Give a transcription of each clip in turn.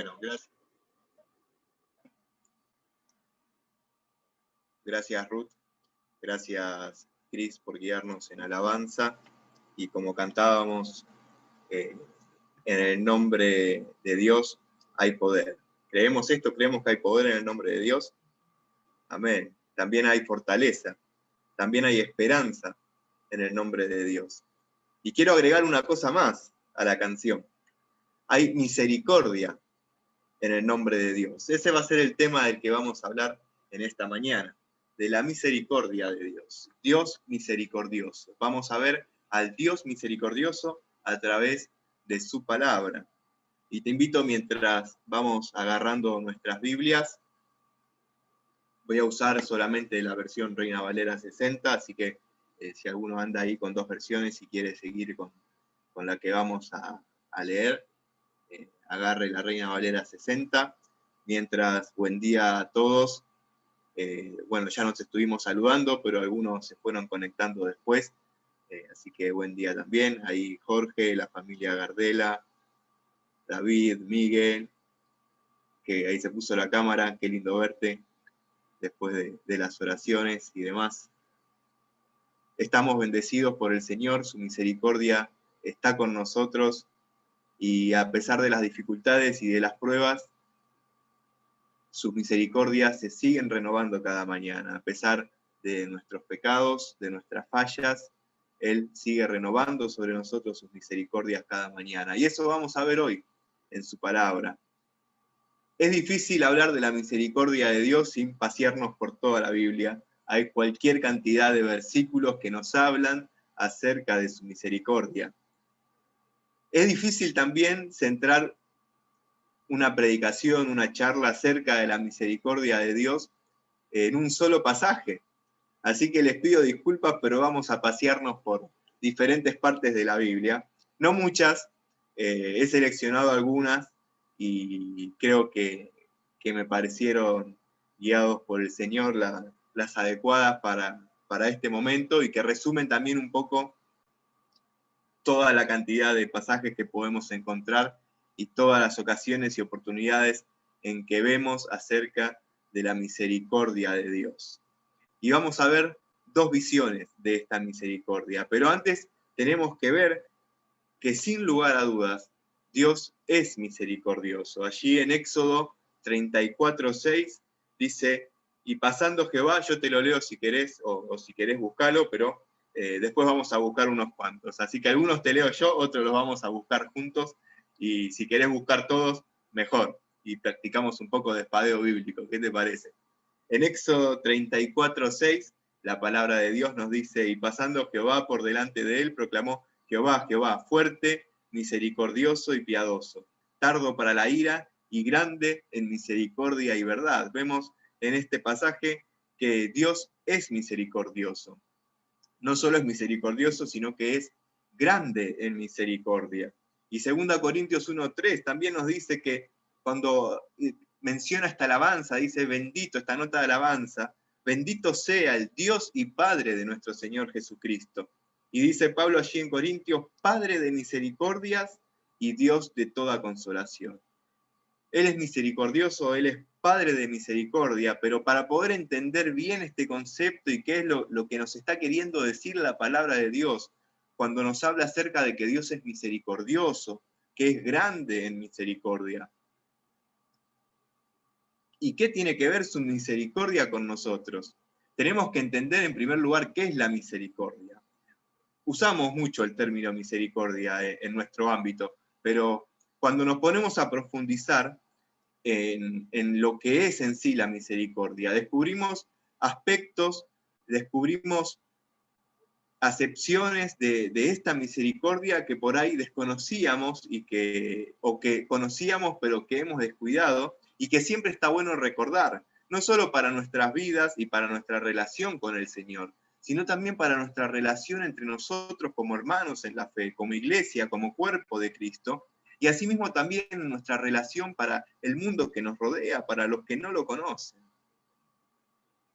Bueno, gracias Ruth, gracias Cris por guiarnos en alabanza, y como cantábamos, en el nombre de Dios hay poder. ¿Creemos esto? ¿Creemos que hay poder en el nombre de Dios? Amén. También hay fortaleza, también hay esperanza en el nombre de Dios. Y quiero agregar una cosa más a la canción. Hay misericordia en el nombre de Dios. Ese va a ser el tema del que vamos a hablar en esta mañana, de la misericordia de Dios. Dios misericordioso. Vamos a ver al Dios misericordioso a través de su palabra. Y te invito, mientras vamos agarrando nuestras Biblias, voy a usar solamente la versión Reina Valera 60, así que si alguno anda ahí con dos versiones y quiere seguir con la que vamos a leer, agarre la Reina Valera 60. Mientras, buen día a todos. Bueno, ya nos estuvimos saludando, pero algunos se fueron conectando después, así que buen día también. Ahí Jorge, la familia Gardela, David, Miguel, que ahí se puso la cámara, qué lindo verte después de las oraciones y demás. Estamos bendecidos por el Señor, su misericordia está con nosotros, y a pesar de las dificultades y de las pruebas, sus misericordias se siguen renovando cada mañana. A pesar de nuestros pecados, de nuestras fallas, Él sigue renovando sobre nosotros sus misericordias cada mañana. Y eso vamos a ver hoy en su palabra. Es difícil hablar de la misericordia de Dios sin pasearnos por toda la Biblia. Hay cualquier cantidad de versículos que nos hablan acerca de su misericordia. Es difícil también centrar una predicación, una charla acerca de la misericordia de Dios en un solo pasaje. Así que les pido disculpas, pero vamos a pasearnos por diferentes partes de la Biblia. No muchas, he seleccionado algunas y creo que me parecieron guiados por el Señor las adecuadas para este momento, y que resumen también un poco toda la cantidad de pasajes que podemos encontrar y todas las ocasiones y oportunidades en que vemos acerca de la misericordia de Dios. Y vamos a ver dos visiones de esta misericordia, pero antes tenemos que ver que sin lugar a dudas Dios es misericordioso. Allí en Éxodo 34:6 dice: y pasando Jehová, yo te lo leo si querés, o si querés buscarlo, pero después vamos a buscar unos cuantos. Así que algunos te leo yo, otros los vamos a buscar juntos, y si querés buscar todos, mejor. Y practicamos un poco de espadeo bíblico. ¿Qué te parece? En Éxodo 34:6, la palabra de Dios nos dice: y pasando Jehová por delante de él, proclamó: Jehová, Jehová, fuerte, misericordioso y piadoso, tardo para la ira y grande en misericordia y verdad. Vemos en este pasaje que Dios es misericordioso. No solo es misericordioso, sino que es grande en misericordia. Y 2 Corintios 1:3 también nos dice que cuando menciona esta alabanza, dice: bendito, esta nota de alabanza, bendito sea el Dios y Padre de nuestro Señor Jesucristo. Y dice Pablo allí en Corintios: Padre de misericordias y Dios de toda consolación. Él es misericordioso, Él es Padre de misericordia, pero para poder entender bien este concepto y qué es lo que nos está queriendo decir la palabra de Dios, cuando nos habla acerca de que Dios es misericordioso, que es grande en misericordia. ¿Y qué tiene que ver su misericordia con nosotros? Tenemos que entender en primer lugar qué es la misericordia. Usamos mucho el término misericordia en nuestro ámbito, pero cuando nos ponemos a profundizar en lo que es en sí la misericordia, descubrimos aspectos, descubrimos acepciones de esta misericordia que por ahí desconocíamos o que conocíamos pero que hemos descuidado, y que siempre está bueno recordar, no solo para nuestras vidas y para nuestra relación con el Señor, sino también para nuestra relación entre nosotros como hermanos en la fe, como iglesia, como cuerpo de Cristo, y asimismo también nuestra relación para el mundo que nos rodea, para los que no lo conocen.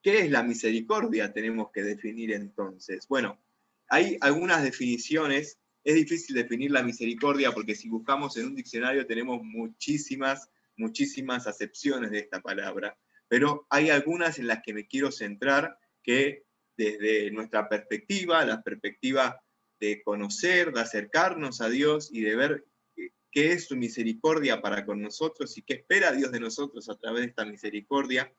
¿Qué es la misericordia? Tenemos que definir entonces. Bueno, hay algunas definiciones. Es difícil definir la misericordia porque si buscamos en un diccionario tenemos muchísimas muchísimas acepciones de esta palabra, pero hay algunas en las que me quiero centrar que desde nuestra perspectiva, la perspectiva de conocer, de acercarnos a Dios y de ver qué es su misericordia para con nosotros y qué espera Dios de nosotros a través de esta misericordia,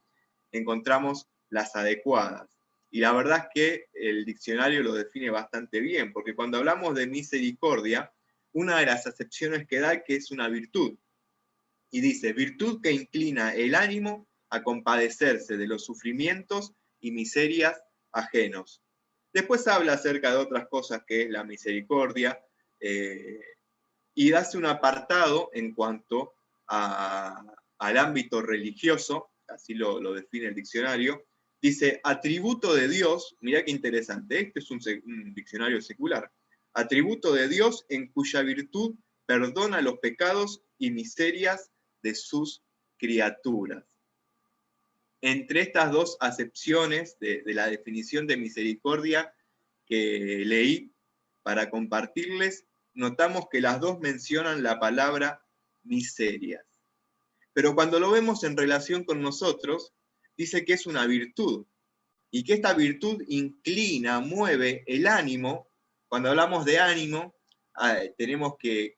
encontramos las adecuadas. Y la verdad es que el diccionario lo define bastante bien, porque cuando hablamos de misericordia, una de las acepciones que da es que es una virtud. Y dice, virtud que inclina el ánimo a compadecerse de los sufrimientos y miserias ajenos. Después habla acerca de otras cosas que es la misericordia, y hace un apartado en cuanto al ámbito religioso, así lo define el diccionario. Dice, atributo de Dios, mirá qué interesante, este es un diccionario secular, atributo de Dios en cuya virtud perdona los pecados y miserias de sus criaturas. Entre estas dos acepciones de la definición de misericordia que leí para compartirles, notamos que las dos mencionan la palabra miserias. Pero cuando lo vemos en relación con nosotros, dice que es una virtud y que esta virtud inclina, mueve el ánimo. Cuando hablamos de ánimo, tenemos que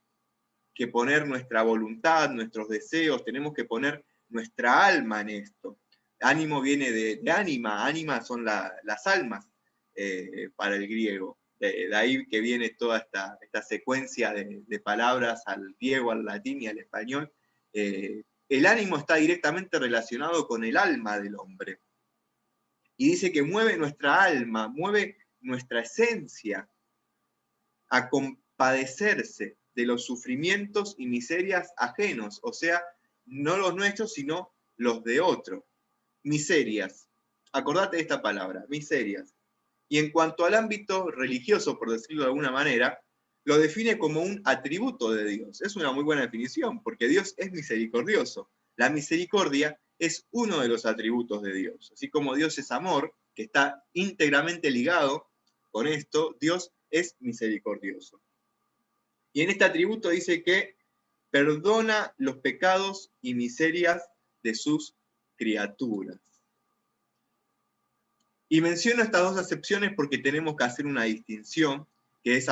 poner nuestra voluntad, nuestros deseos, tenemos que poner nuestra alma en esto. Ánimo viene de ánima, ánima son las almas para el griego. De ahí que viene toda esta secuencia de palabras al griego, al latín y al español. El ánimo está directamente relacionado con el alma del hombre. Y dice que mueve nuestra alma, mueve nuestra esencia a compadecerse de los sufrimientos y miserias ajenos, o sea, no los nuestros, sino los de otro. Miserias. Acordate de esta palabra, miserias. Y en cuanto al ámbito religioso, por decirlo de alguna manera, lo define como un atributo de Dios. Es una muy buena definición, porque Dios es misericordioso. La misericordia es uno de los atributos de Dios. Así como Dios es amor, que está íntegramente ligado con esto, Dios es misericordioso. Y en este atributo dice que perdona los pecados y miserias de sus criaturas. Y menciono estas dos acepciones porque tenemos que hacer una distinción, que es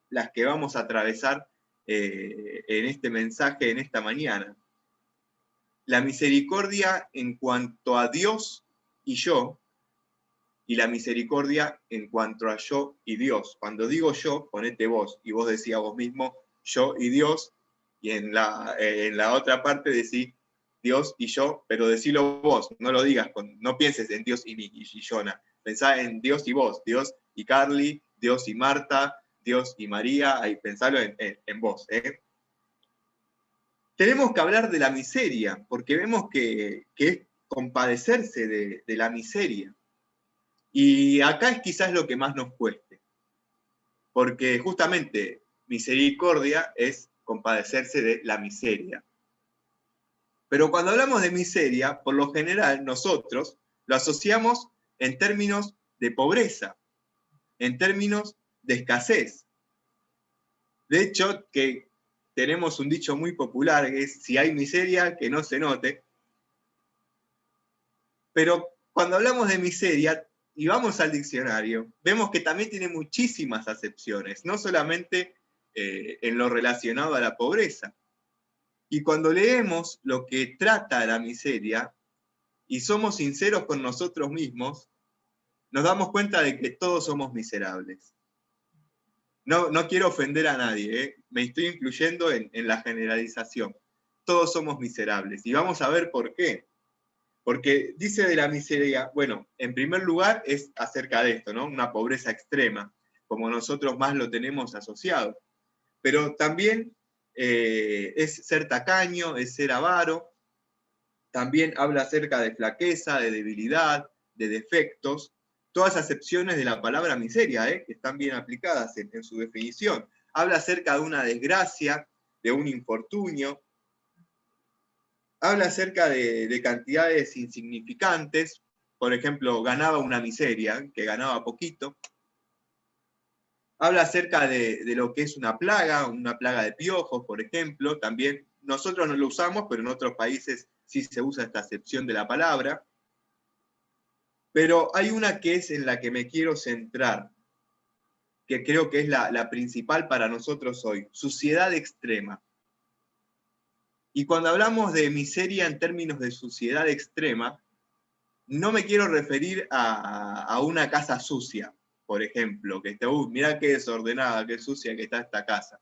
las que vamos a atravesar en este mensaje, en esta mañana. La misericordia en cuanto a Dios y yo, y la misericordia en cuanto a yo y Dios. Cuando digo yo, ponete vos, y vos decís a vos mismo, yo y Dios, y en la otra parte decís Dios y yo, pero decilo vos, no lo digas, no pienses en Dios y Jonah, pensá en Dios y vos, Dios y Carly, Dios y Marta, Dios y María, ahí pensalo en vos. Tenemos que hablar de la miseria, porque vemos que es compadecerse de la miseria. Y acá es quizás lo que más nos cueste, porque justamente misericordia es compadecerse de la miseria. Pero cuando hablamos de miseria, por lo general nosotros lo asociamos en términos de pobreza, en términos de escasez. De hecho, que tenemos un dicho muy popular, que es, si hay miseria, que no se note. Pero cuando hablamos de miseria, y vamos al diccionario, vemos que también tiene muchísimas acepciones, no solamente en lo relacionado a la pobreza. Y cuando leemos lo que trata la miseria, y somos sinceros con nosotros mismos, nos damos cuenta de que todos somos miserables. No quiero ofender a nadie, me estoy incluyendo en la generalización. Todos somos miserables. Y vamos a ver por qué. Porque dice de la miseria, bueno, en primer lugar es acerca de esto, ¿no? Una pobreza extrema, como nosotros más lo tenemos asociado. Pero también es ser tacaño, es ser avaro. También habla acerca de flaqueza, de debilidad, de defectos. Todas acepciones de la palabra miseria, que están bien aplicadas en su definición. Habla acerca de una desgracia, de un infortunio. Habla acerca de cantidades insignificantes, por ejemplo, ganaba una miseria, que ganaba poquito. Habla acerca de lo que es una plaga de piojos, por ejemplo, también nosotros no lo usamos, pero en otros países sí se usa esta acepción de la palabra. Pero hay una que es en la que me quiero centrar, que creo que es la principal para nosotros hoy: suciedad extrema. Y cuando hablamos de miseria en términos de suciedad extrema, no me quiero referir a una casa sucia, por ejemplo, que esté, mirá qué desordenada, qué sucia que está esta casa.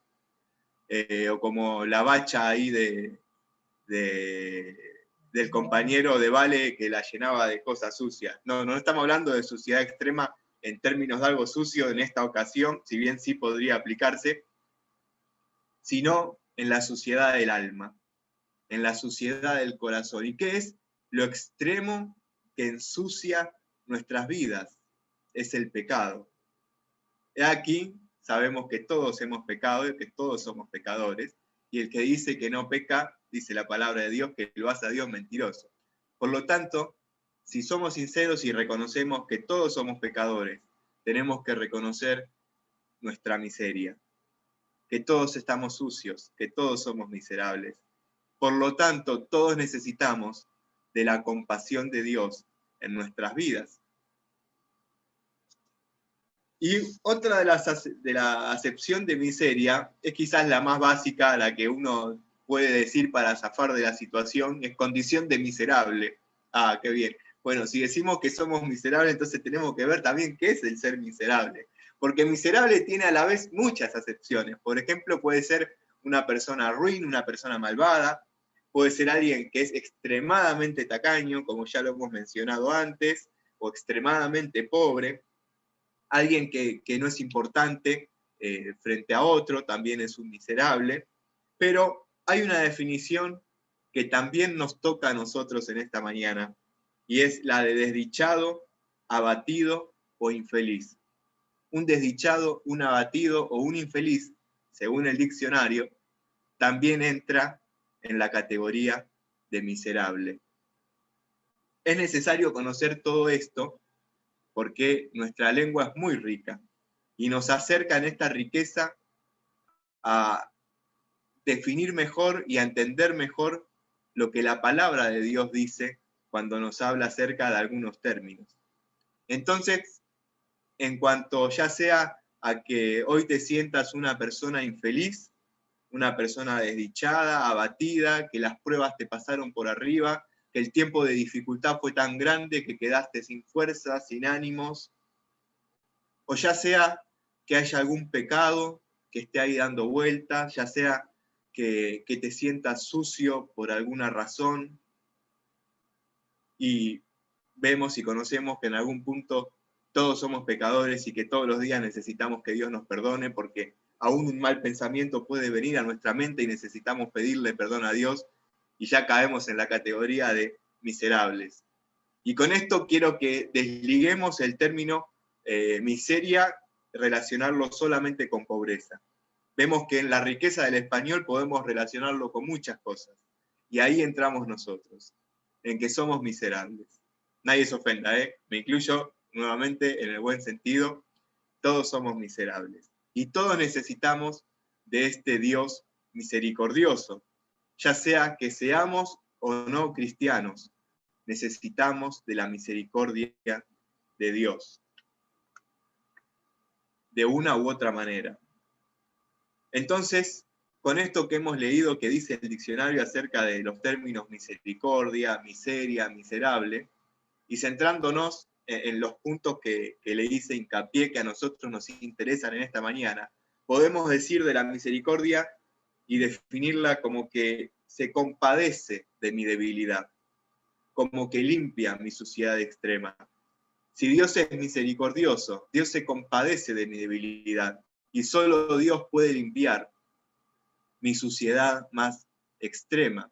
O como la bacha ahí del compañero de Vale que la llenaba de cosas sucias. No, no estamos hablando de suciedad extrema en términos de algo sucio en esta ocasión, si bien sí podría aplicarse, sino en la suciedad del alma, en la suciedad del corazón. ¿Y qué es lo extremo que ensucia nuestras vidas? Es el pecado. Aquí sabemos que todos hemos pecado y que todos somos pecadores, y el que dice que no peca, dice la palabra de Dios, que lo hace a Dios mentiroso. Por lo tanto, si somos sinceros y reconocemos que todos somos pecadores, tenemos que reconocer nuestra miseria, que todos estamos sucios, que todos somos miserables. Por lo tanto, todos necesitamos de la compasión de Dios en nuestras vidas. Y otra de la acepción de miseria es quizás la más básica, la que uno puede decir para zafar de la situación, es condición de miserable. Ah, qué bien. Bueno, si decimos que somos miserables, entonces tenemos que ver también qué es el ser miserable. Porque miserable tiene a la vez muchas acepciones. Por ejemplo, puede ser una persona ruin, una persona malvada, puede ser alguien que es extremadamente tacaño, como ya lo hemos mencionado antes, o extremadamente pobre. Alguien que no es importante frente a otro también es un miserable, pero hay una definición que también nos toca a nosotros en esta mañana, y es la de desdichado, abatido o infeliz. Un desdichado, un abatido o un infeliz, según el diccionario, también entra en la categoría de miserable. Es necesario conocer todo esto porque nuestra lengua es muy rica y nos acerca en esta riqueza a definir mejor y a entender mejor lo que la palabra de Dios dice cuando nos habla acerca de algunos términos. Entonces, en cuanto ya sea a que hoy te sientas una persona infeliz, una persona desdichada, abatida, que las pruebas te pasaron por arriba, que el tiempo de dificultad fue tan grande que quedaste sin fuerzas, sin ánimos, o ya sea que haya algún pecado que esté ahí dando vueltas, ya sea que te sientas sucio por alguna razón, y vemos y conocemos que en algún punto todos somos pecadores y que todos los días necesitamos que Dios nos perdone, porque aún un mal pensamiento puede venir a nuestra mente y necesitamos pedirle perdón a Dios, y ya caemos en la categoría de miserables. Y con esto quiero que desliguemos el término miseria, relacionarlo solamente con pobreza. Vemos que en la riqueza del español podemos relacionarlo con muchas cosas. Y ahí entramos nosotros, en que somos miserables. Nadie se ofenda, me incluyo nuevamente en el buen sentido. Todos somos miserables. Y todos necesitamos de este Dios misericordioso, ya sea que seamos o no cristianos. Necesitamos de la misericordia de Dios, de una u otra manera. Entonces, con esto que hemos leído que dice el diccionario acerca de los términos misericordia, miseria, miserable, y centrándonos en los puntos que le hice hincapié que a nosotros nos interesan en esta mañana, podemos decir de la misericordia y definirla como que se compadece de mi debilidad, como que limpia mi suciedad extrema. Si Dios es misericordioso, Dios se compadece de mi debilidad, y solo Dios puede limpiar mi suciedad más extrema.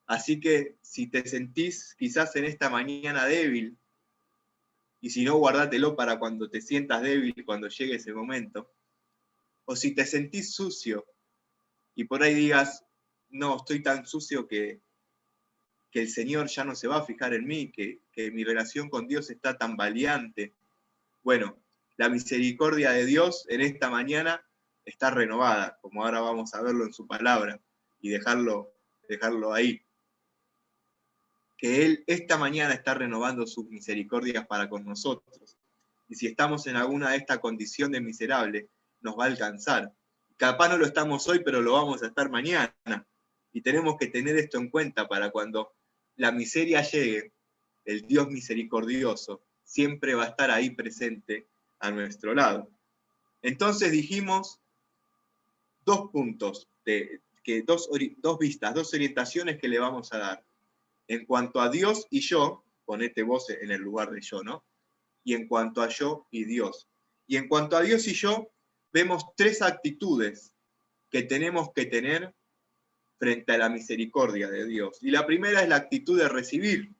Así que si te sentís quizás en esta mañana débil, y si no, guardátelo para cuando te sientas débil, cuando llegue ese momento, o si te sentís sucio, y por ahí digas, no, estoy tan sucio que el Señor ya no se va a fijar en mí, que mi relación con Dios está tan valiente. Bueno, la misericordia de Dios en esta mañana está renovada, como ahora vamos a verlo en su palabra. y dejarlo ahí. Que Él esta mañana está renovando sus misericordias para con nosotros. Y si estamos en alguna de esta condición de miserable, nos va a alcanzar. Capaz no lo estamos hoy, pero lo vamos a estar mañana. Y tenemos que tener esto en cuenta para cuando la miseria llegue, el Dios misericordioso siempre va a estar ahí presente a nuestro lado. Entonces dijimos 2 puntos, dos vistas, 2 orientaciones que le vamos a dar. En cuanto a Dios y yo, ponete vos en el lugar de yo, ¿no? Y en cuanto a yo y Dios. Y en cuanto a Dios y yo, vemos 3 actitudes que tenemos que tener frente a la misericordia de Dios. Y la primera es la actitud de recibir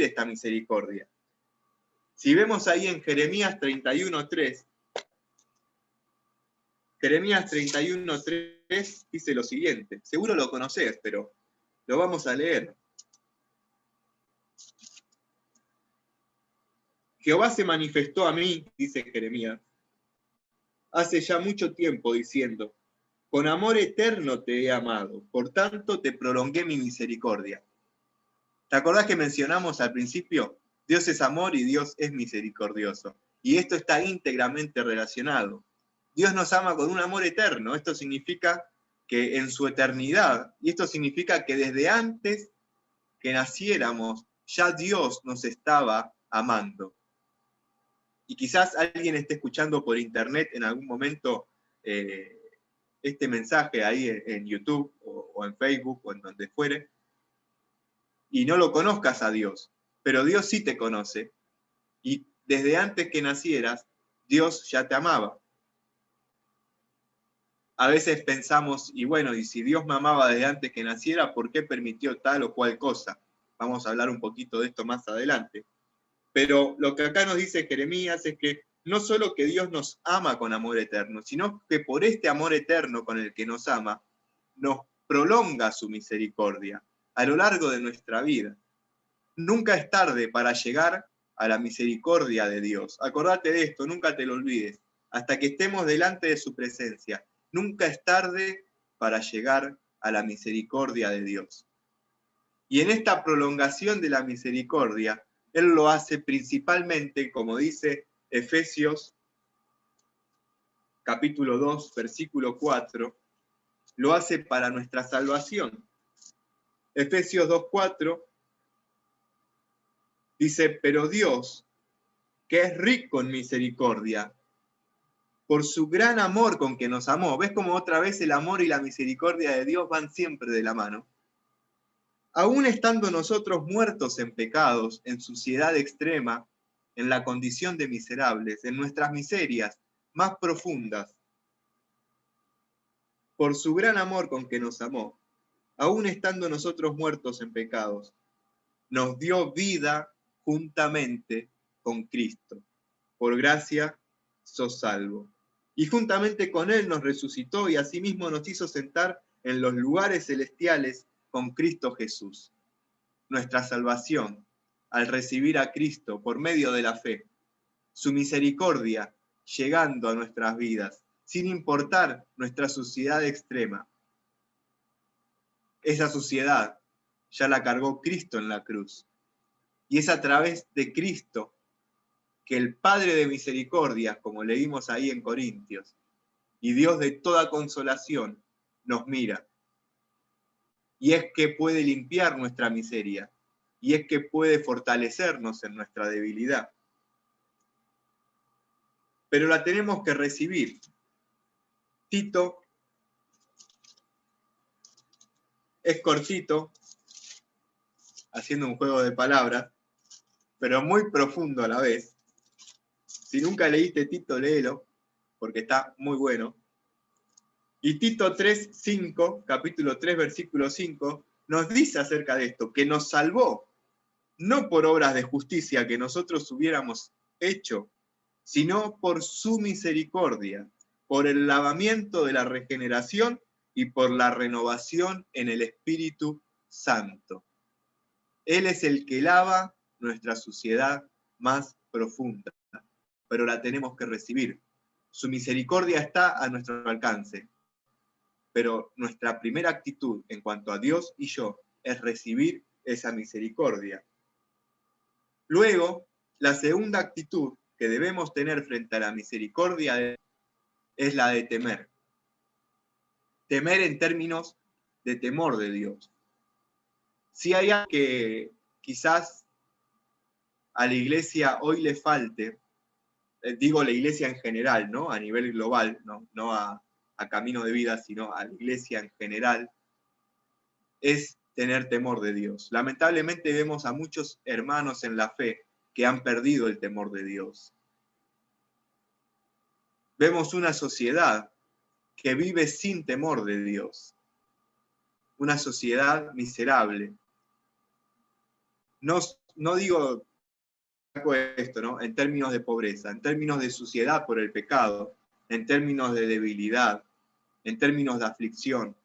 esta misericordia. Si vemos ahí en Jeremías 31:3, Jeremías 31:3 dice lo siguiente, seguro lo conocés, pero lo vamos a leer. Jehová se manifestó a mí, dice Jeremías, hace ya mucho tiempo diciendo, con amor eterno te he amado, por tanto te prolongué mi misericordia. ¿Te acordás que mencionamos al principio? Dios es amor y Dios es misericordioso. Y esto está íntegramente relacionado. Dios nos ama con un amor eterno. Esto significa que en su eternidad, y esto significa que desde antes que naciéramos, ya Dios nos estaba amando. Y quizás alguien esté escuchando por internet en algún momento este mensaje ahí en YouTube o en Facebook o en donde fuere, y no lo conozcas a Dios, pero Dios sí te conoce, y desde antes que nacieras, Dios ya te amaba. A veces pensamos, y bueno, y si Dios me amaba desde antes que naciera, ¿por qué permitió tal o cual cosa? Vamos a hablar un poquito de esto más adelante. Pero lo que acá nos dice Jeremías es que no solo que Dios nos ama con amor eterno, sino que por este amor eterno con el que nos ama, nos prolonga su misericordia a lo largo de nuestra vida. Nunca es tarde para llegar a la misericordia de Dios. Acordate de esto, nunca te lo olvides. Hasta que estemos delante de su presencia, nunca es tarde para llegar a la misericordia de Dios. Y en esta prolongación de la misericordia, Él lo hace principalmente, como dice Efesios capítulo 2, versículo 4, lo hace para nuestra salvación. Efesios 2:4 dice, pero Dios, que es rico en misericordia, por su gran amor con que nos amó. ¿Ves cómo otra vez el amor y la misericordia de Dios van siempre de la mano? Aún estando nosotros muertos en pecados, en suciedad extrema, en la condición de miserables, en nuestras miserias más profundas, por su gran amor con que nos amó, aún estando nosotros muertos en pecados, nos dio vida juntamente con Cristo. Por gracia sos salvo. Y juntamente con Él nos resucitó y asimismo nos hizo sentar en los lugares celestiales con Cristo Jesús. Nuestra salvación, al recibir a Cristo por medio de la fe, su misericordia llegando a nuestras vidas, sin importar nuestra suciedad extrema. Esa suciedad ya la cargó Cristo en la cruz. Y es a través de Cristo que el Padre de misericordia, como leímos ahí en Corintios, y Dios de toda consolación, nos mira. Y es que puede limpiar nuestra miseria, y es que puede fortalecernos en nuestra debilidad. Pero la tenemos que recibir. Tito es cortito, haciendo un juego de palabras, pero muy profundo a la vez. Si nunca leíste Tito, léelo, porque está muy bueno. Y Tito 3:5, capítulo 3, versículo 5, nos dice acerca de esto, que nos salvó, no por obras de justicia que nosotros hubiéramos hecho, sino por su misericordia, por el lavamiento de la regeneración y por la renovación en el Espíritu Santo. Él es el que lava nuestra suciedad más profunda, pero la tenemos que recibir. Su misericordia está a nuestro alcance. pero nuestra primera actitud en cuanto a Dios y yo es recibir esa misericordia. Luego, la segunda actitud que debemos tener frente a la misericordia es la de temer. Temer en términos de temor de Dios. Si hay algo que quizás a la iglesia hoy le falte, digo la iglesia en general, ¿no? A nivel global, no a Camino de Vida, sino a la iglesia en general, es tener temor de Dios. Lamentablemente vemos a muchos hermanos en la fe que han perdido el temor de Dios. Vemos una sociedad que vive sin temor de Dios. Una sociedad miserable. No digo esto, ¿no? En términos de pobreza, en términos de suciedad por el pecado, en términos de debilidad, en términos de aflicción.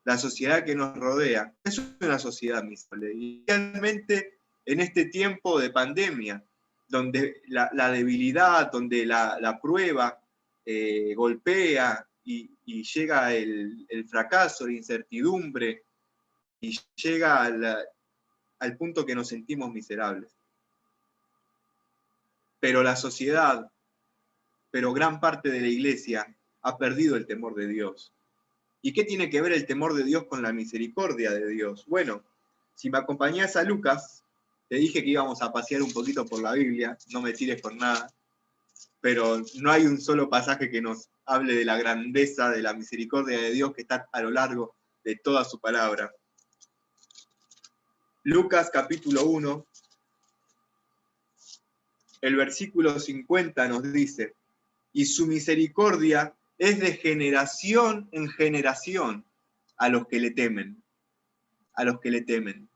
La sociedad que nos rodea es una sociedad miserable. Y realmente en este tiempo de pandemia, donde la debilidad, donde la prueba golpea y llega el fracaso, la incertidumbre, y llega al punto que nos sentimos miserables. Pero la sociedad, pero gran parte de la iglesia ha perdido el temor de Dios. ¿Y qué tiene que ver el temor de Dios con la misericordia de Dios? Bueno, si me acompañás a Lucas, te dije que íbamos a pasear un poquito por la Biblia, no me tires por nada, pero no hay un solo pasaje que nos hable de la grandeza, de la misericordia de Dios que está a lo largo de toda su palabra. Lucas capítulo 1, el versículo 50 nos dice: y su misericordia es de generación en generación a los que le temen. A los que le temen.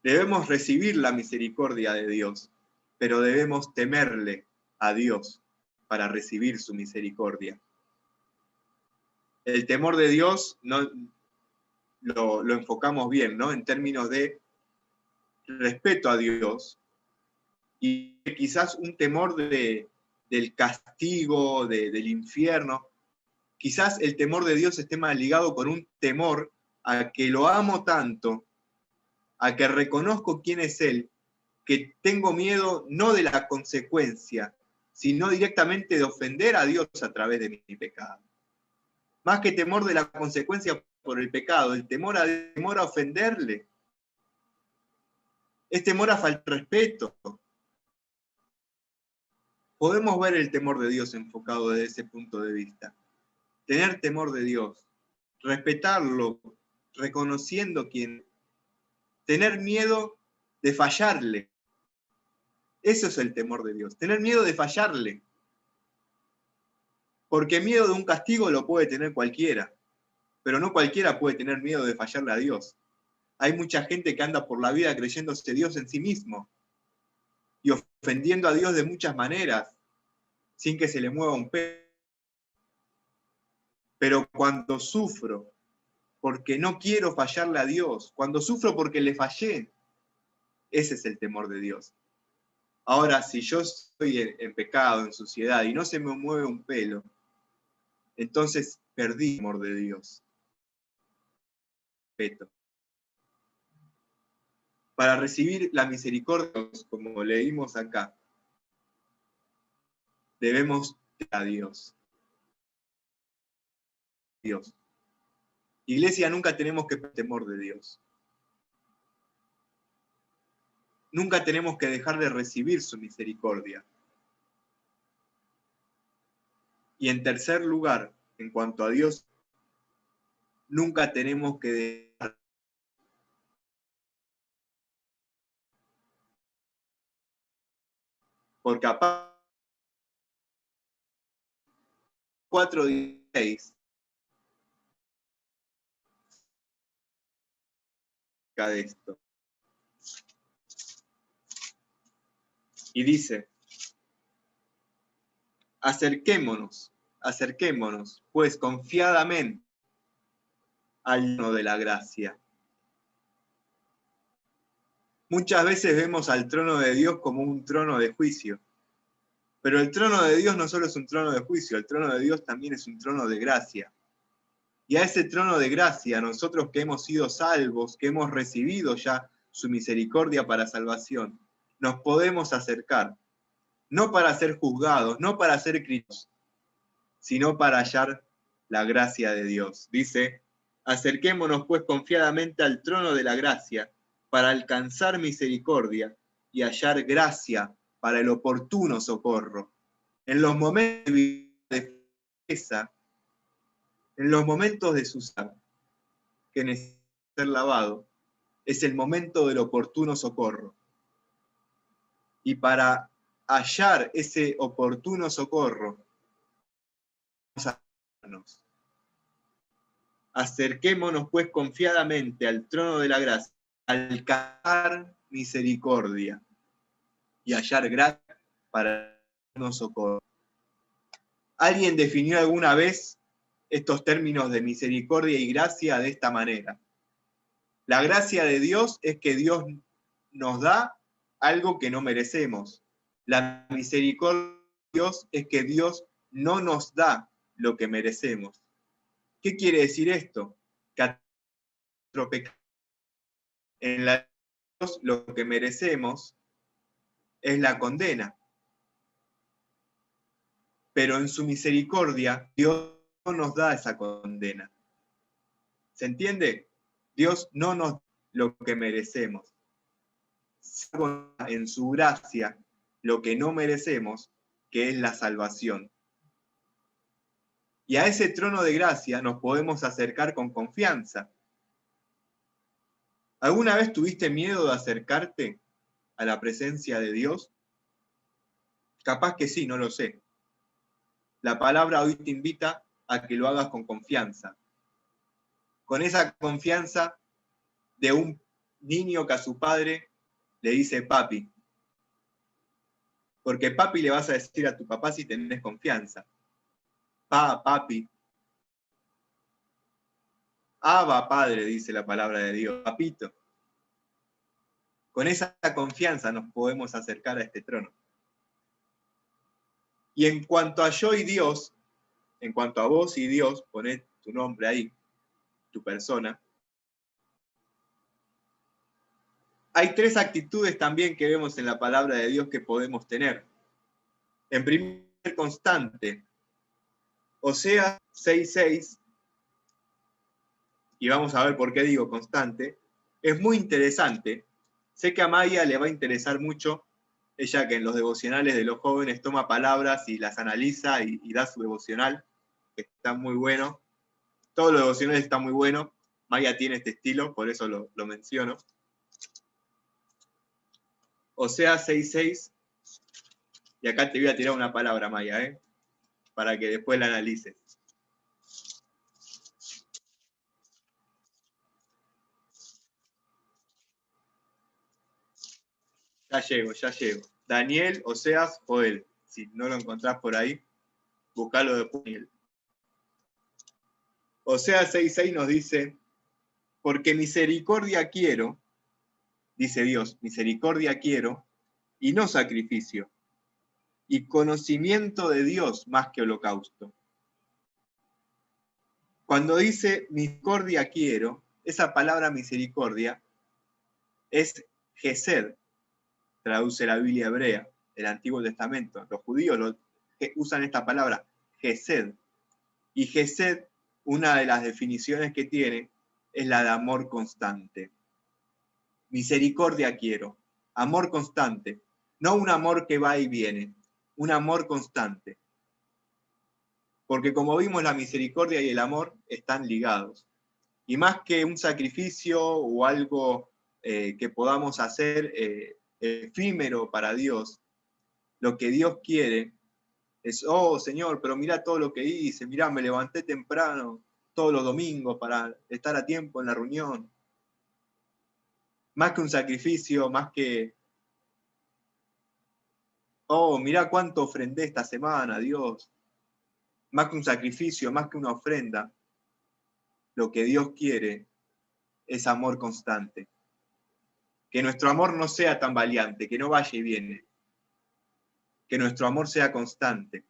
Debemos recibir la misericordia de Dios, pero debemos temerle a Dios para recibir su misericordia. El temor de Dios no, lo enfocamos bien, ¿no? En términos de respeto a Dios y quizás un temor del castigo, del infierno. Quizás el temor de Dios esté más ligado con un temor a que lo amo tanto, a que reconozco quién es Él, que tengo miedo no de la consecuencia, sino directamente de ofender a Dios a través de mi pecado. Más que temor de la consecuencia por el pecado, el temor a ofenderle. Es temor a faltar respeto. Podemos ver el temor de Dios enfocado desde ese punto de vista. Tener temor de Dios, respetarlo, reconociendo quién. Tener miedo de fallarle. Eso es el temor de Dios, tener miedo de fallarle. Porque miedo de un castigo lo puede tener cualquiera, pero no cualquiera puede tener miedo de fallarle a Dios. Hay mucha gente que anda por la vida creyéndose Dios en sí mismo y ofendiendo a Dios de muchas maneras, sin que se le mueva un pelo. Pero cuando sufro porque no quiero fallarle a Dios, cuando sufro porque le fallé, ese es el temor de Dios. Ahora, si yo estoy en pecado, en suciedad, y no se me mueve un pelo, entonces perdí el temor de Dios. Respeto. Para recibir la misericordia, como leímos acá, debemos a Dios. Dios. Iglesia, nunca tenemos que perder temor de Dios. Nunca tenemos que dejar de recibir su misericordia. Y en tercer lugar, en cuanto a Dios, nunca tenemos que dejar. Porque aparte 4:16 de esto. Y dice: acerquémonos, pues confiadamente al trono de la gracia. Muchas veces vemos al trono de Dios como un trono de juicio, Pero el trono de Dios no solo es un trono de juicio, el trono de Dios también es un trono de gracia. Y a ese trono de gracia, nosotros que hemos sido salvos, que hemos recibido ya su misericordia para salvación, nos podemos acercar, no para ser juzgados, no para ser criticados, sino para hallar la gracia de Dios. Dice, acerquémonos pues confiadamente al trono de la gracia para alcanzar misericordia y hallar gracia para el oportuno socorro. En los momentos de tristeza, en los momentos de susar, que necesita ser lavado, es el momento del oportuno socorro. Y para hallar ese oportuno socorro, acerquémonos pues confiadamente al trono de la gracia, alcanzar misericordia y hallar gracia para darnos socorro. ¿Alguien definió alguna vez estos términos de misericordia y gracia de esta manera? La gracia de Dios es que Dios nos da algo que no merecemos. La misericordia de Dios es que Dios no nos da lo que merecemos. ¿Qué quiere decir esto? Que a nuestro pecado, en la Dios lo que merecemos es la condena. Pero en su misericordia, Dios no nos da esa condena. ¿Se entiende? Dios no nos da lo que merecemos. En su gracia, lo que no merecemos, que es la salvación. Y a ese trono de gracia nos podemos acercar con confianza. ¿Alguna vez tuviste miedo de acercarte a la presencia de Dios? Capaz que sí, no lo sé. La palabra hoy te invita a que lo hagas con confianza. Con esa confianza de un niño que a su padre le dice papi. Porque papi le vas a decir a tu papá si tenés confianza. Papi. Abba, Padre, dice la palabra de Dios. Papito. Con esa confianza nos podemos acercar a este trono. Y en cuanto a yo y Dios, en cuanto a vos y Dios, poné tu nombre ahí, tu persona. Hay tres actitudes también que vemos en la palabra de Dios que podemos tener. En primer lugar, constante. Oseas 6:6, y vamos a ver por qué digo constante, es muy interesante. Sé que a Maya le va a interesar mucho, ella que en los devocionales de los jóvenes toma palabras y las analiza y da su devocional, que está muy bueno. Todos los devocionales están muy buenos. Maya tiene este estilo, por eso lo menciono. Oseas 6:6, y acá te voy a tirar una palabra, Maya, para que después la analices. Ya llego. Daniel, Oseas, Joel. Si no lo encontrás por ahí, buscalo después. Oseas 6:6 nos dice, porque misericordia quiero, dice Dios, misericordia quiero, y no sacrificio, y conocimiento de Dios más que holocausto. Cuando dice misericordia quiero, esa palabra misericordia es Gesed, traduce la Biblia hebrea, el Antiguo Testamento. Los judíos usan esta palabra, Gesed. Y Gesed, una de las definiciones que tiene, es la de amor constante. Misericordia quiero, amor constante, no un amor que va y viene, un amor constante. Porque como vimos, la misericordia y el amor están ligados. Y más que un sacrificio o algo que podamos hacer efímero para Dios, lo que Dios quiere es, oh Señor, pero mira todo lo que hice, mira, me levanté temprano todos los domingos para estar a tiempo en la reunión. Más que un sacrificio, más que, oh, mira cuánto ofrendé esta semana, Dios. Más que un sacrificio, más que una ofrenda, lo que Dios quiere es amor constante. Que nuestro amor no sea tan valiente, que no vaya y viene. que nuestro amor sea constante,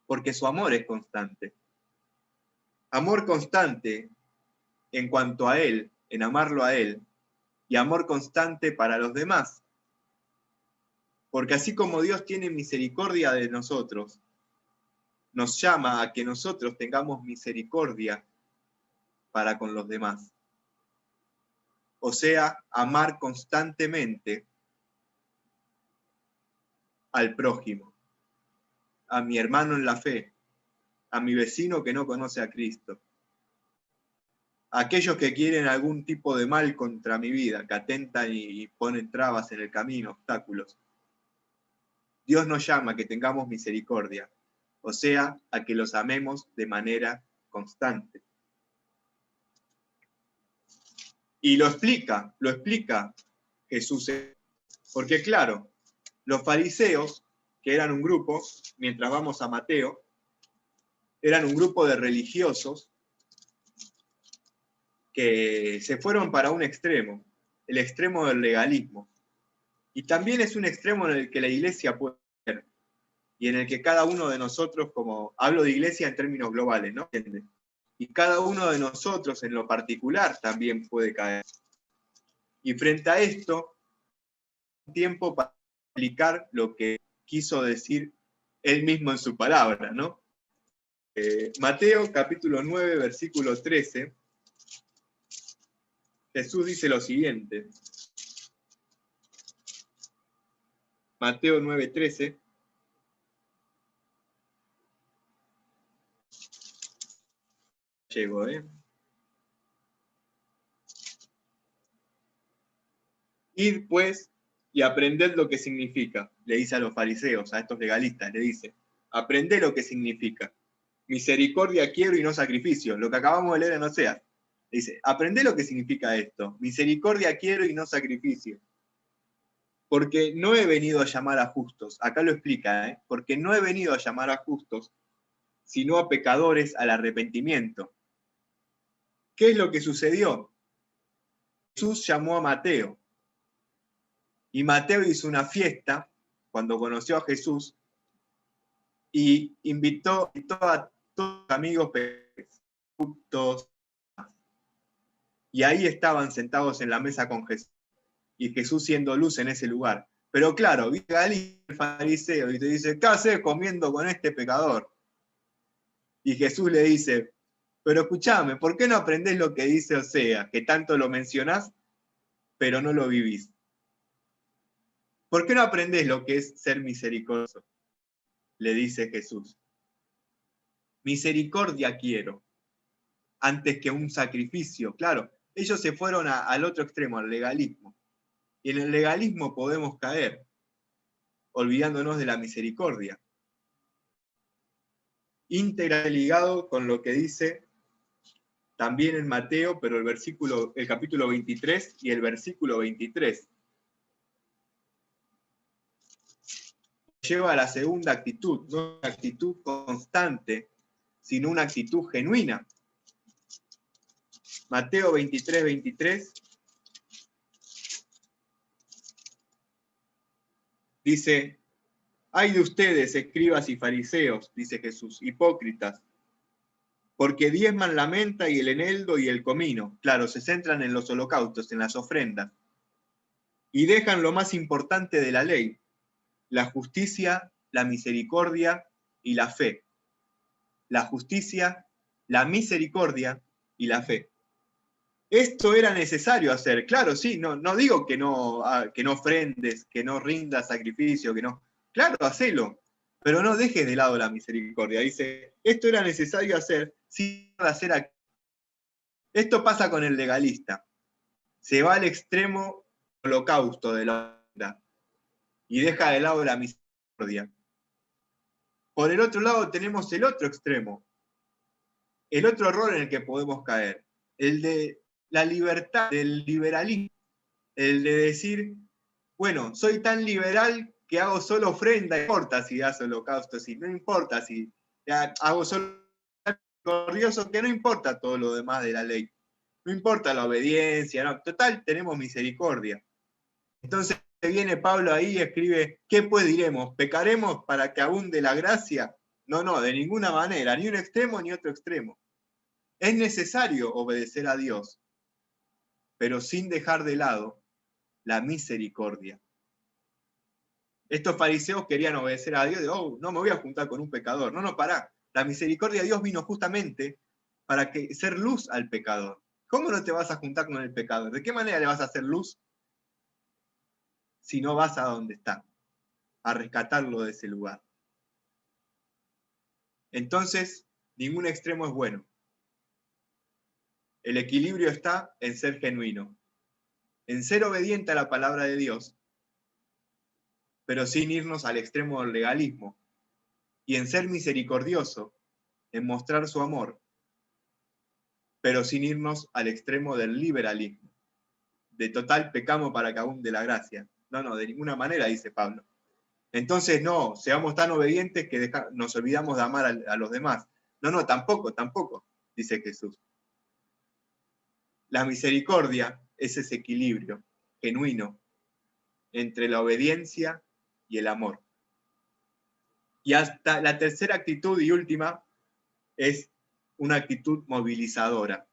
porque su amor es constante. Amor constante en cuanto a Él, en amarlo a Él, y amor constante para los demás. Porque así como Dios tiene misericordia de nosotros, nos llama a que nosotros tengamos misericordia para con los demás. O sea, amar constantemente al prójimo, a mi hermano en la fe, a mi vecino que no conoce a Cristo, a aquellos que quieren algún tipo de mal contra mi vida, que atentan y ponen trabas en el camino, obstáculos. Dios nos llama a que tengamos misericordia, o sea, a que los amemos de manera constante. Y lo explica Jesús, porque claro, los fariseos, que eran un grupo, mientras vamos a Mateo, eran un grupo de religiosos que se fueron para un extremo, el extremo del legalismo. Y también es un extremo en el que la iglesia puede ser, y en el que cada uno de nosotros, como hablo de iglesia en términos globales, ¿no? Y cada uno de nosotros en lo particular también puede caer. Y frente a esto, tiempo para explicar lo que quiso decir él mismo en su palabra, ¿no? Mateo capítulo 9, versículo 13, Jesús dice lo siguiente. Mateo 9, 13. Llego, Id pues y aprended lo que significa, le dice a los fariseos, a estos legalistas, le dice, aprended lo que significa. Misericordia quiero y no sacrificio, lo que acabamos de leer en Oseas. Dice, aprended lo que significa esto, misericordia quiero y no sacrificio. Porque no he venido a llamar a justos, acá lo explica, porque no he venido a llamar a justos, sino a pecadores al arrepentimiento. ¿Qué es lo que sucedió? Jesús llamó a Mateo, y Mateo hizo una fiesta cuando conoció a Jesús y invitó a todos los amigos justos. Y ahí estaban sentados en la mesa con Jesús. Y Jesús siendo luz en ese lugar. Pero claro, viene Galilea el fariseo y te dice, ¿qué haces comiendo con este pecador? Y Jesús le dice, pero escúchame, ¿por qué no aprendés lo que dice Oseas, que tanto lo mencionás, pero no lo vivís? ¿Por qué no aprendés lo que es ser misericordioso? Le dice Jesús. Misericordia quiero, antes que un sacrificio. Claro, ellos se fueron al otro extremo, al legalismo. Y en el legalismo podemos caer, olvidándonos de la misericordia. Íntegra ligado con lo que dice también en Mateo, pero el capítulo 23 y el versículo 23. Lleva a la segunda actitud, no una actitud constante, sino una actitud genuina. Mateo 23, 23 dice, ay de ustedes, escribas y fariseos, dice Jesús, hipócritas, porque diezman la menta y el eneldo y el comino. Claro, se centran en los holocaustos, en las ofrendas. Y dejan lo más importante de la ley, la justicia, la misericordia y la fe. La justicia, la misericordia y la fe. Esto era necesario hacer, claro, sí, no digo que no ofrendes, que no rindas sacrificio, que no, claro, hacelo, pero no dejes de lado la misericordia. Dice, esto era necesario hacer, sí, hacer aquí. Esto pasa con el legalista. Se va al extremo holocausto de la vida y deja de lado la misericordia. Por el otro lado tenemos el otro extremo, el otro error en el que podemos caer, el de la libertad, del liberalismo, el de decir, bueno, soy tan liberal que hago solo ofrenda, no importa si das holocausto, si no importa si hago solo misericordioso, que no importa todo lo demás de la ley, no importa la obediencia, no, total, tenemos misericordia. Entonces viene Pablo ahí y escribe, ¿qué pues diremos? ¿Pecaremos para que abunde la gracia? No, de ninguna manera, ni un extremo ni otro extremo. Es necesario obedecer a Dios, pero sin dejar de lado la misericordia. Estos fariseos querían obedecer a Dios, no me voy a juntar con un pecador. No, pará. La misericordia de Dios vino justamente para ser luz al pecador. ¿Cómo no te vas a juntar con el pecador? ¿De qué manera le vas a hacer luz si no vas a donde está, a rescatarlo de ese lugar? Entonces, ningún extremo es bueno. El equilibrio está en ser genuino, en ser obediente a la palabra de Dios, pero sin irnos al extremo del legalismo, y en ser misericordioso, en mostrar su amor, pero sin irnos al extremo del liberalismo. De total pecamos para que abunde la gracia. No, de ninguna manera, dice Pablo. Entonces, no, seamos tan obedientes que nos olvidamos de amar a los demás. No, tampoco, dice Jesús. La misericordia es ese equilibrio genuino entre la obediencia y el amor. Y hasta la tercera actitud y última es una actitud movilizadora.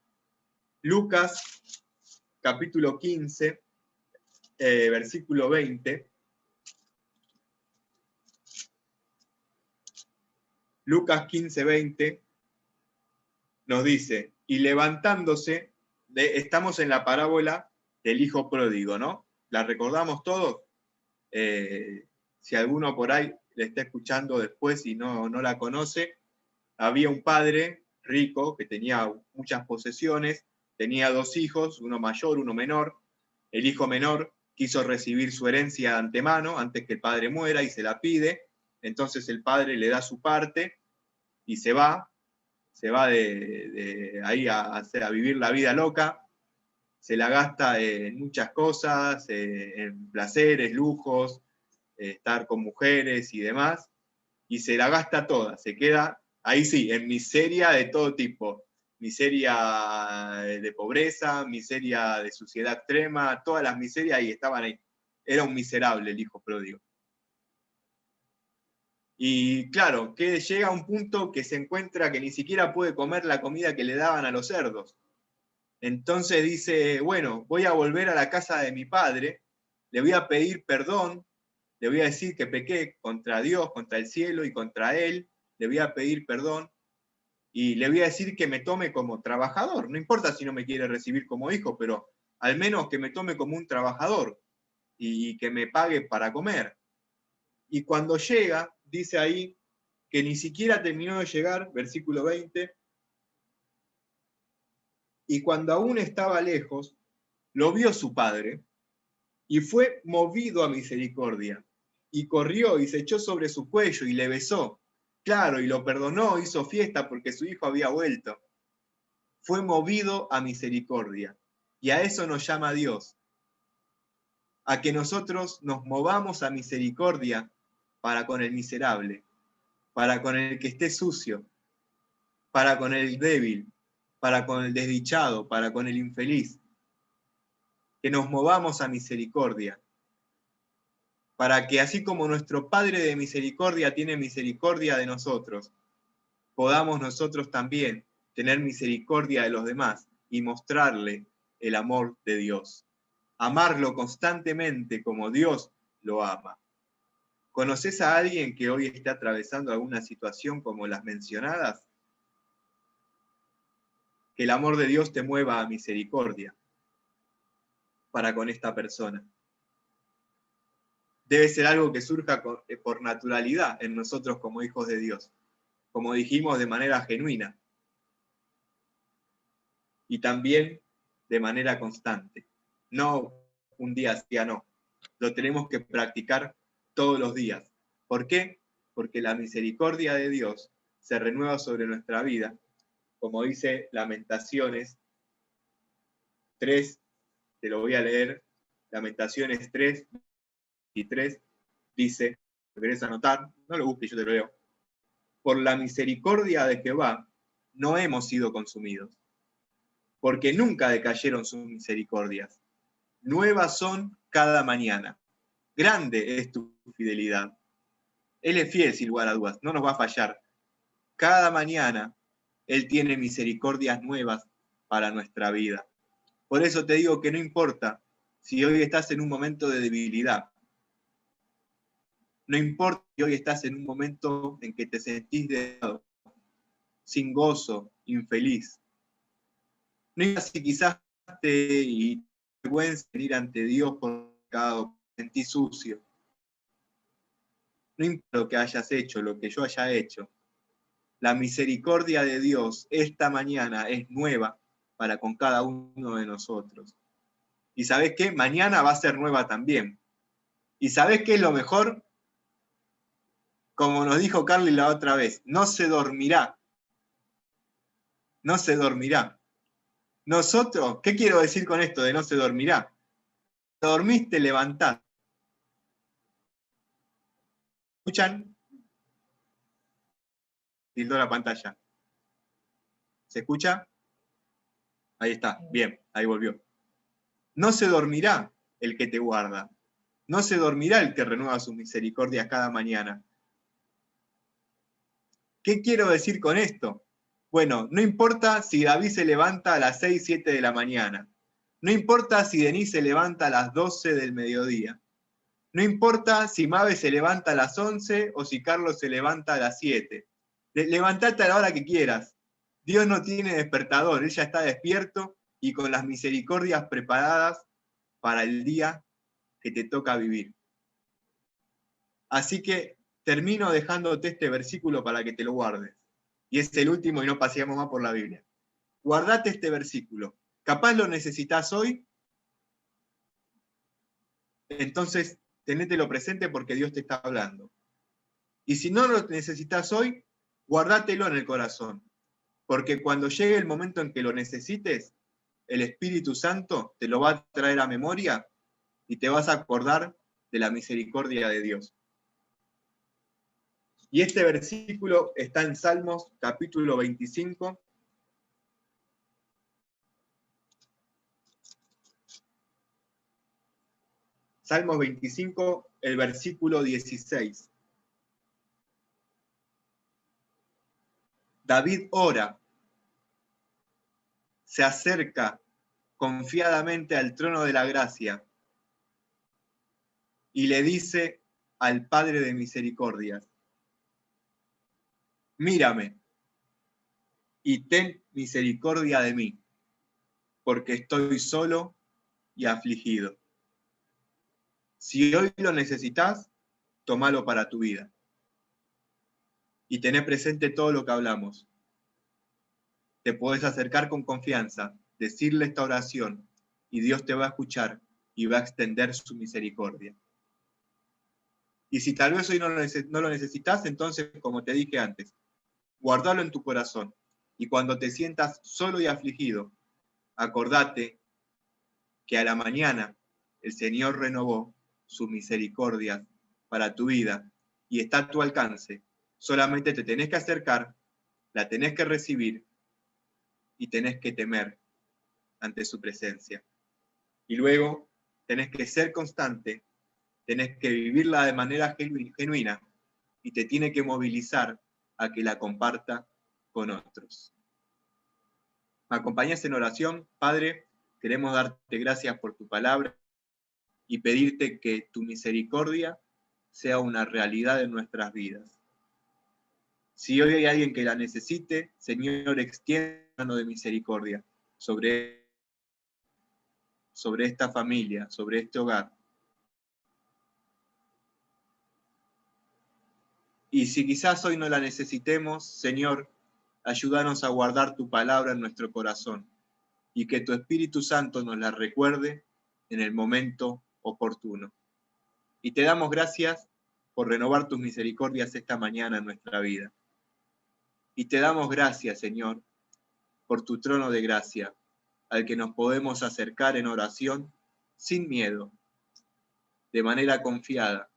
Lucas, capítulo 15, versículo 20. Lucas 15, 20 nos dice, y levantándose, estamos en la parábola del hijo pródigo, ¿no? ¿La recordamos todos? Si alguno por ahí la está escuchando después y no la conoce, había un padre rico que tenía muchas posesiones, tenía 2 hijos, uno mayor, uno menor. El hijo menor quiso recibir su herencia de antemano, antes que el padre muera, y se la pide. Entonces el padre le da su parte y se va de ahí a vivir la vida loca, se la gasta en muchas cosas, en placeres, lujos, estar con mujeres y demás, y se la gasta toda, se queda, ahí sí, en miseria de todo tipo, miseria de pobreza, miseria de suciedad extrema, todas las miserias ahí estaban ahí. Era un miserable el hijo pródigo. Y claro, que llega a un punto que se encuentra que ni siquiera puede comer la comida que le daban a los cerdos. Entonces dice, bueno, voy a volver a la casa de mi padre, le voy a pedir perdón, le voy a decir que pequé contra Dios, contra el cielo y contra él, le voy a pedir perdón y le voy a decir que me tome como trabajador. No importa si no me quiere recibir como hijo, pero al menos que me tome como un trabajador y que me pague para comer. Y cuando llega, dice ahí que ni siquiera terminó de llegar, versículo 20, y cuando aún estaba lejos, lo vio su padre y fue movido a misericordia, y corrió y se echó sobre su cuello y le besó. Claro, y lo perdonó, hizo fiesta porque su hijo había vuelto. Fue movido a misericordia. Y a eso nos llama Dios, a que nosotros nos movamos a misericordia para con el miserable, para con el que esté sucio, para con el débil, para con el desdichado, para con el infeliz. Que nos movamos a misericordia, para que así como nuestro Padre de misericordia tiene misericordia de nosotros, podamos nosotros también tener misericordia de los demás y mostrarle el amor de Dios. Amarlo constantemente como Dios lo ama. ¿Conoces a alguien que hoy esté atravesando alguna situación como las mencionadas? Que el amor de Dios te mueva a misericordia para con esta persona. Debe ser algo que surja por naturalidad en nosotros como hijos de Dios, como dijimos, de manera genuina y también de manera constante. No un día sí, no. Lo tenemos que practicar todos los días. ¿Por qué? Porque la misericordia de Dios se renueva sobre nuestra vida, como dice Lamentaciones 3, te lo voy a leer, Lamentaciones 3 y 3, dice, ¿lo querés anotar? No lo busques, yo te lo leo. Por la misericordia de Jehová no hemos sido consumidos, porque nunca decayeron sus misericordias. Nuevas son cada mañana. Grande es tu fidelidad. Él es fiel, sin lugar a dudas, no nos va a fallar. Cada mañana Él tiene misericordias nuevas para nuestra vida. Por eso te digo que no importa si hoy estás en un momento de debilidad. No importa si hoy estás en un momento en que te sentís debilitado, sin gozo, infeliz. No importa si quizás te vergüenza ir ante Dios por pecado, te sentís sucio. No importa lo que hayas hecho, lo que yo haya hecho. La misericordia de Dios esta mañana es nueva para con cada uno de nosotros. ¿Y sabés qué? Mañana va a ser nueva también. ¿Y sabés qué es lo mejor? Como nos dijo Carly la otra vez, no se dormirá. No se dormirá. Nosotros, ¿qué quiero decir con esto de no se dormirá? Te dormiste, levantás. ¿Escuchan? Tildó la pantalla. ¿Se escucha? Ahí está, bien, ahí volvió. No se dormirá el que te guarda. No se dormirá el que renueva sus misericordias cada mañana. ¿Qué quiero decir con esto? Bueno, no importa si David se levanta a las 6, 7 de la mañana. No importa si Denise se levanta a las 12 del mediodía. No importa si Mabe se levanta a las 11 o si Carlos se levanta a las 7. Levantate a la hora que quieras. Dios no tiene despertador, Él ya está despierto y con las misericordias preparadas para el día que te toca vivir. Así que termino dejándote este versículo para que te lo guardes. Y es el último y no paseamos más por la Biblia. Guardate este versículo. Capaz lo necesitas hoy, entonces tenételo presente porque Dios te está hablando. Y si no lo necesitas hoy, guardátelo en el corazón. Porque cuando llegue el momento en que lo necesites, el Espíritu Santo te lo va a traer a memoria y te vas a acordar de la misericordia de Dios. Y este versículo está en Salmos capítulo 25. Salmos 25, el versículo 16. David ora, se acerca confiadamente al trono de la gracia y le dice al Padre de misericordias: mírame y ten misericordia de mí, porque estoy solo y afligido. Si hoy lo necesitas, tómalo para tu vida. Y tené presente todo lo que hablamos. Te podés acercar con confianza, decirle esta oración, y Dios te va a escuchar y va a extender su misericordia. Y si tal vez hoy no lo necesitas, entonces, como te dije antes, guardalo en tu corazón. Y cuando te sientas solo y afligido, acordate que a la mañana el Señor renovó sus misericordias para tu vida y está a tu alcance. Solamente te tenés que acercar, la tenés que recibir y tenés que temer ante su presencia. Y luego tenés que ser constante, tenés que vivirla de manera genuina y te tiene que movilizar a que la comparta con otros. ¿Me acompañas en oración? Padre, queremos darte gracias por tu palabra y pedirte que tu misericordia sea una realidad en nuestras vidas. Si hoy hay alguien que la necesite, Señor, extiende la mano de misericordia sobre esta familia, sobre este hogar. Y si quizás hoy no la necesitemos, Señor, ayúdanos a guardar tu palabra en nuestro corazón y que tu Espíritu Santo nos la recuerde en el momento oportuno. Y te damos gracias por renovar tus misericordias esta mañana en nuestra vida. Y te damos gracias, Señor, por tu trono de gracia, al que nos podemos acercar en oración sin miedo, de manera confiada,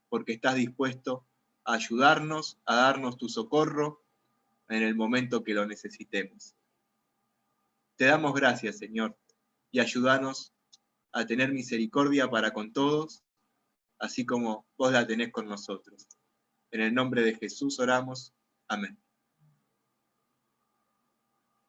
porque estás dispuesto a ayudarnos, a darnos tu socorro en el momento que lo necesitemos. Te damos gracias, Señor, y ayúdanos a tener misericordia para con todos así como vos la tenés con nosotros. En el nombre de Jesús oramos. Amén.